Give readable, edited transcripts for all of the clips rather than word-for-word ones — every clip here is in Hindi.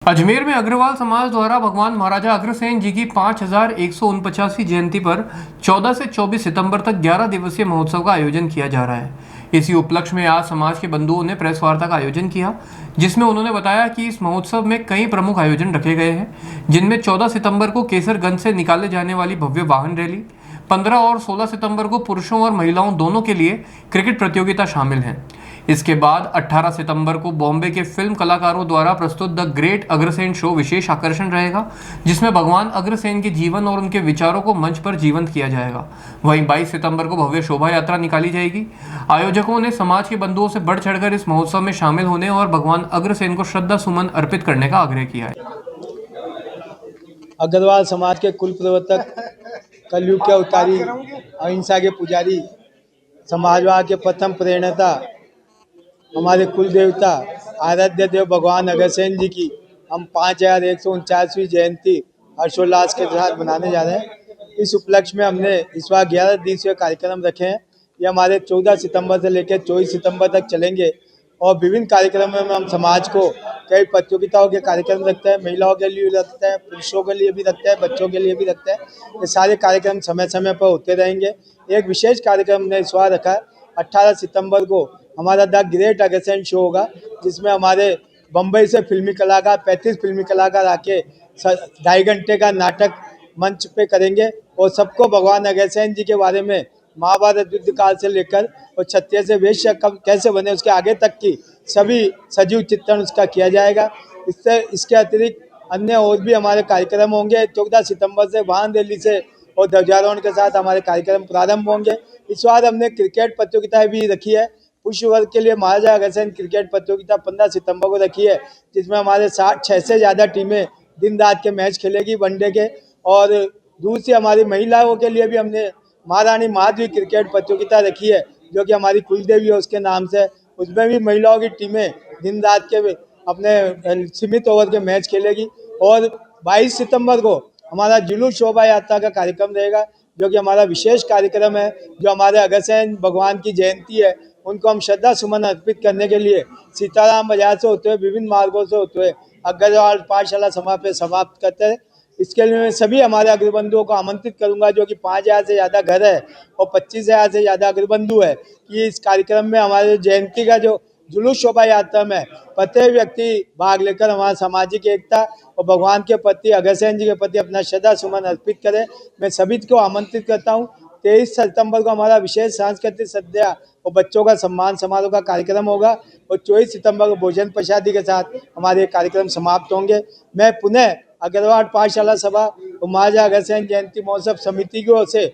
अजमेर में अग्रवाल समाज द्वारा भगवान महाराजा अग्रसेन जी की 5149वीं जयंती पर 14 से 24 सितंबर तक 11 दिवसीय महोत्सव का आयोजन किया जा रहा है। इसी उपलक्ष्य में आज समाज के बंधुओं ने प्रेस वार्ता का आयोजन किया, जिसमें उन्होंने बताया कि इस महोत्सव में कई प्रमुख आयोजन रखे गए हैं, जिनमें 14 सितंबर को केसरगंज से निकाले जाने वाली भव्य वाहन रैली, 15 और 16 सितंबर को पुरुषों और महिलाओं दोनों के लिए क्रिकेट प्रतियोगिता शामिल है। इसके बाद 18 सितंबर को बॉम्बे के फिल्म कलाकारों द्वारा प्रस्तुत द ग्रेट अग्रसेन शो विशेष आकर्षण रहेगा, जिसमें भगवान अग्रसेन के जीवन और उनके विचारों को मंच पर जीवंत किया जाएगा। वहीं 22 सितंबर को भव्य शोभा यात्रा निकाली जाएगी। आयोजकों ने समाज के बंधुओं से बढ़ चढ़कर इस महोत्सव में शामिल होने और भगवान अग्रसेन को श्रद्धा सुमन अर्पित करने का आग्रह किया है। अग्रवाल समाज के कुल प्रवर्तक, कलयुग के अवतारी, अहिंसा के पुजारी, समाजवाद के प्रथम प्रेरणा, हमारे कुल देवता आराध्य देव भगवान अग्रसेन जी की हम 5149वीं जयंती हर्षोल्लास के साथ मनाने जा रहे हैं। इस उपलक्ष्य में हमने इस बार 11 दिवसीय कार्यक्रम रखे हैं। ये हमारे 14 सितंबर से लेकर 24 सितंबर तक चलेंगे और विभिन्न कार्यक्रमों में हम समाज को कई प्रतियोगिताओं के कार्यक्रम रखते हैं, महिलाओं के लिए भी रखते हैं, पुरुषों के लिए भी रखते हैं, बच्चों के लिए भी रखते हैं। ये सारे कार्यक्रम समय समय पर होते रहेंगे। एक विशेष कार्यक्रम हमने इस बार रखा है, 18 सितंबर को हमारा द ग्रेट अग्रसेन शो होगा, जिसमें हमारे बम्बई से फिल्मी कलाकार 35 फिल्मी कलाकार आके 2.5 घंटे का नाटक मंच पे करेंगे और सबको भगवान अग्रसेन जी के बारे में महाभारत युद्ध काल से लेकर और क्षत्रिय से वैश्य कब कैसे बने उसके आगे तक की सभी सजीव चित्रण उसका किया जाएगा। इसके अतिरिक्त अन्य और भी हमारे कार्यक्रम होंगे। 14 सितंबर से वाहन रैली से और ध्वजारोहण के साथ हमारे कार्यक्रम प्रारंभ होंगे। इस बार हमने क्रिकेट प्रतियोगिताएं भी रखी है। पुरुष वर्ग के लिए महाराजा अग्रसेन क्रिकेट प्रतियोगिता 15 सितंबर को रखी है, जिसमें हमारे 6 से ज़्यादा टीमें दिन रात के मैच खेलेगी वनडे के। और दूसरी हमारी महिलाओं के लिए भी हमने महारानी माधवी क्रिकेट प्रतियोगिता रखी है, जो कि हमारी कुलदेवी है उसके नाम से। उसमें भी महिलाओं की टीमें दिन रात के अपने सीमित ओवर के मैच खेलेगी। और 22 सितंबर को हमारा जुलूस शोभा यात्रा का कार्यक्रम रहेगा, जो कि हमारा विशेष कार्यक्रम है। जो हमारे अग्रसेन भगवान की जयंती है, उनको हम श्रद्धा सुमन अर्पित करने के लिए सीताराम बाजार से होते हुए विभिन्न मार्गों से होते हुए अग्रवाल पाठशाला समाप्त करते हैं। इसके लिए मैं सभी हमारे अग्रबंधुओं को आमंत्रित करूंगा, जो कि 5000 से ज़्यादा घर है और 25,000 से ज़्यादा अग्रबंधु है, कि इस कार्यक्रम में हमारे जयंती का जो जुलूस शोभा यात्रा में प्रत्येक व्यक्ति भाग लेकर हमारा सामाजिक एकता और भगवान के प्रति, अग्रसेन जी के प्रति अपना श्रद्धा सुमन अर्पित करें। मैं सभी को आमंत्रित करता हूँ। 23 सितंबर को हमारा विशेष सांस्कृतिक संध्या और बच्चों का सम्मान समारोह का कार्यक्रम होगा और 24 सितंबर को भोजन प्रसादी के साथ हमारे कार्यक्रम समाप्त होंगे। मैं पुनः अग्रवाल पाठशाला सभा और महाराजा अग्रसेन जयंती महोत्सव समिति की ओर से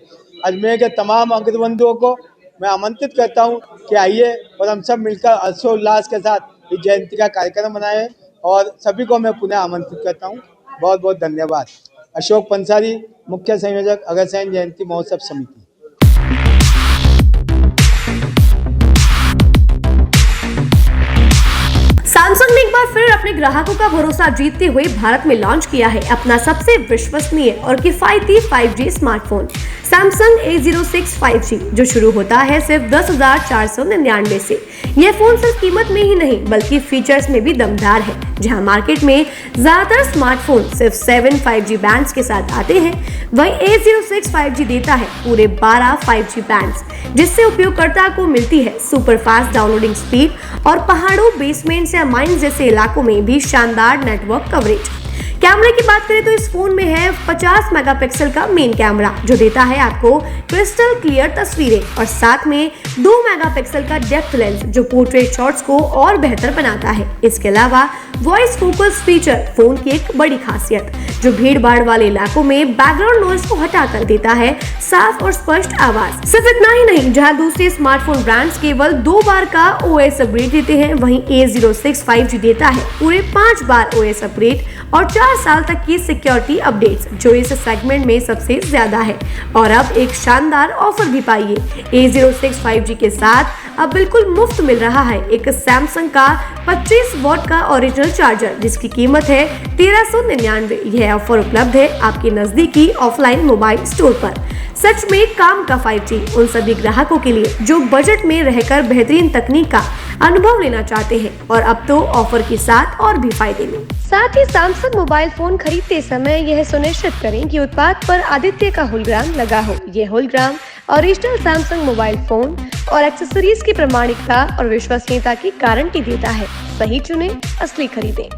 अजमेर के तमाम अग्रबंधुओं को मैं आमंत्रित करता हूं कि आइए और हम सब मिलकर हर्षोल्लास के साथ इस जयंती का कार्यक्रम मनाएं। और सभी को मैं पुनः आमंत्रित करता हूं। बहुत बहुत धन्यवाद। अशोक पंसारी, मुख्य संयोजक, अग्रसेन जयंती महोत्सव समिति। सैमसंग ने एक बार फिर अपने ग्राहकों का भरोसा जीतते हुए भारत में लॉन्च किया है अपना सबसे विश्वसनीय और किफायती 5G smartphone Samsung A06 5G, जो शुरू होता है सिर्फ 10,499 से। यह फोन सिर्फ कीमत में ही नहीं बल्कि फीचर्स में भी दमदार है। जहां मार्केट में ज्यादातर स्मार्टफोन सिर्फ 7 5G बैंड्स के साथ आते हैं, वहीं A06 5G देता है पूरे 12 5G बैंड्स, जिससे उपयोगकर्ता को मिलती है सुपर फास्ट डाउनलोडिंग स्पीड और पहाड़ों, बेसमेंट्स या माइंस जैसे इलाकों में भी शानदार नेटवर्क कवरेज। कैमरे की बात करें तो इस फोन में है 50 मेगापिक्सल का मेन कैमरा, जो देता है आपको क्रिस्टल क्लियर तस्वीरें, और साथ में 2 मेगापिक्सल का डेप्थ लेंस, जो पोर्ट्रेट शॉट्स को और बेहतर बनाता है। इसके अलावा वॉइस फोकस फीचर फोन की एक बड़ी खासियत, जो भीड़ भाड़ वाले इलाकों में बैकग्राउंड नॉइज को हटाकर देता है साफ और स्पष्ट आवाज। सिर्फ इतना ही नहीं, जहां दूसरे स्मार्टफोन ब्रांड्स केवल 2 बार का OS अपग्रेड देते हैं, वहीं A06 5G देता है पूरे 5 बार OS अपग्रेड और 4 साल तक की सिक्योरिटी अपडेट्स, जो इस सेगमेंट में सबसे ज्यादा है। और अब एक शानदार ऑफर भी पाइए। A06 5G के साथ अब बिल्कुल मुफ्त मिल रहा है एक सैमसंग का 25 वॉट का ओरिजिनल चार्जर, जिसकी कीमत है 1399। यह ऑफर उपलब्ध है आपके नजदीकी ऑफलाइन मोबाइल स्टोर पर। सच में काम का 5G उन सभी ग्राहकों के लिए जो बजट में रहकर बेहतरीन तकनीक का अनुभव लेना चाहते हैं और अब तो ऑफर के साथ और भी फायदे में। साथ ही सैमसंग मोबाइल फोन खरीदते समय यह सुनिश्चित करें कि उत्पाद पर आदित्य का होलोग्राम लगा हो। ये hologram original Samsung mobile phone और एक्सेसरीज की प्रामाणिकता और विश्वसनीयता की गारंटी देता है। सही चुने, असली खरीदें।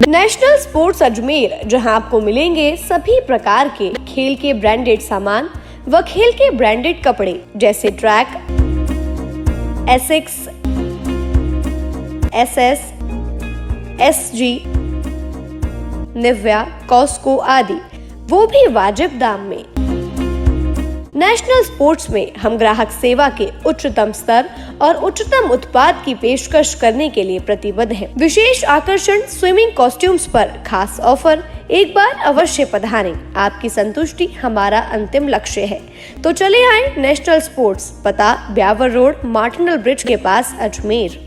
नेशनल स्पोर्ट्स अजमेर, जहां आपको मिलेंगे सभी प्रकार के खेल के ब्रांडेड सामान व खेल के ब्रांडेड कपड़े जैसे ट्रैक, एसिक्स, एसएस, एसजी, निव्या, कॉस्को आदि, वो भी वाजिब दाम में। नेशनल स्पोर्ट्स में हम ग्राहक सेवा के उच्चतम स्तर और उच्चतम उत्पाद की पेशकश करने के लिए प्रतिबद्ध हैं। विशेष आकर्षण स्विमिंग कॉस्ट्यूम्स पर खास ऑफर। एक बार अवश्य पधारें, आपकी संतुष्टि हमारा अंतिम लक्ष्य है। तो चले आए नेशनल स्पोर्ट्स, पता ब्यावर रोड, मार्टिनल ब्रिज के पास, अजमेर।